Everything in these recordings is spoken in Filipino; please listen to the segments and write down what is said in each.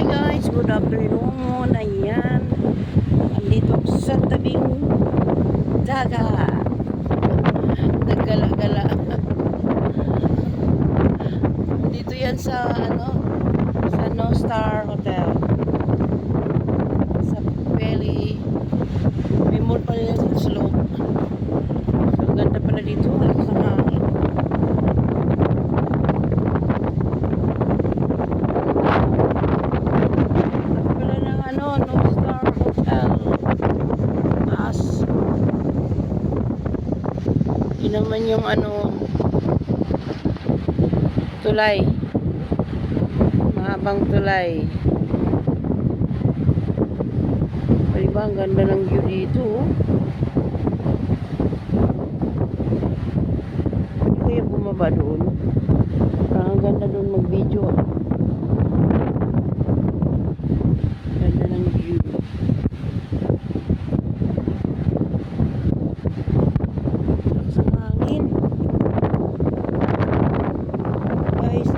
Guys, good afternoon. Ayan. Andito ako sa tabing dagat. Naggala-gala. Dito yan sa sa Nustar Hotel. Sa Peli. May mall pa rin sa loob. So, ganda pala dito. Sa hangin. Nustar Hotel. Taas. Yun naman yung tulay. Mahabang tulay. Diba, ang ganda ng view dito. Pwede kaya bumaba doon. Ang ganda doon mag-video. Ganda ng view. Sa hangin. Guys,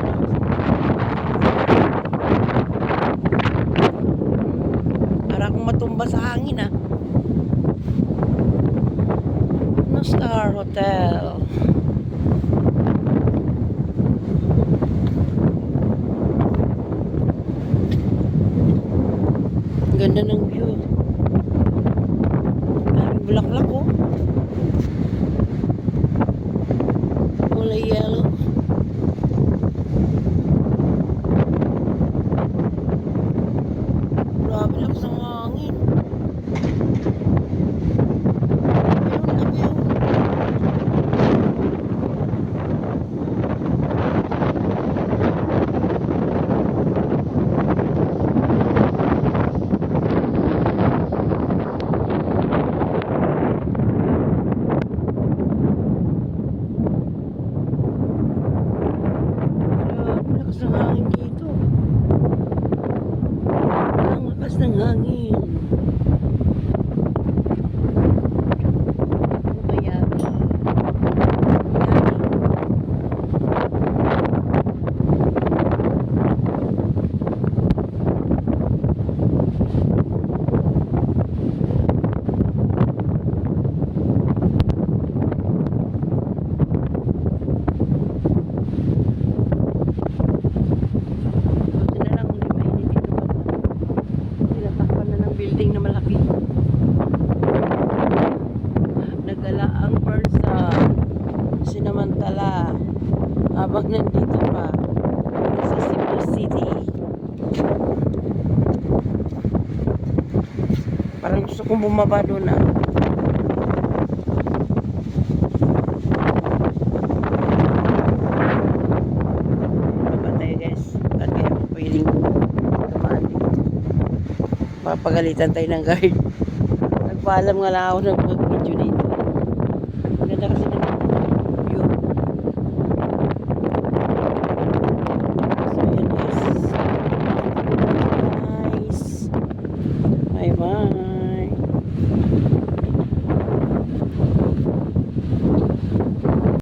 para akong matumba sa hangin Nustar Hotel. Ganda ng view. Daming bulaklak kulay yellow. Grabe lang sa hangin. Ayun na view. Lakas ng hangin dito. Ang lakas ng hangin. Mayami. Building na malaki. Nagala ang persa sinamantala habang nandito pa sa Cebu City. Parang gusto kong bumaba doon Baba tayo guys. At kaya pwedeng tumaan dito. Papagalitan tayo ng guard. Nagpaalam nga lang ako ng mag-video dito. Maganda kasi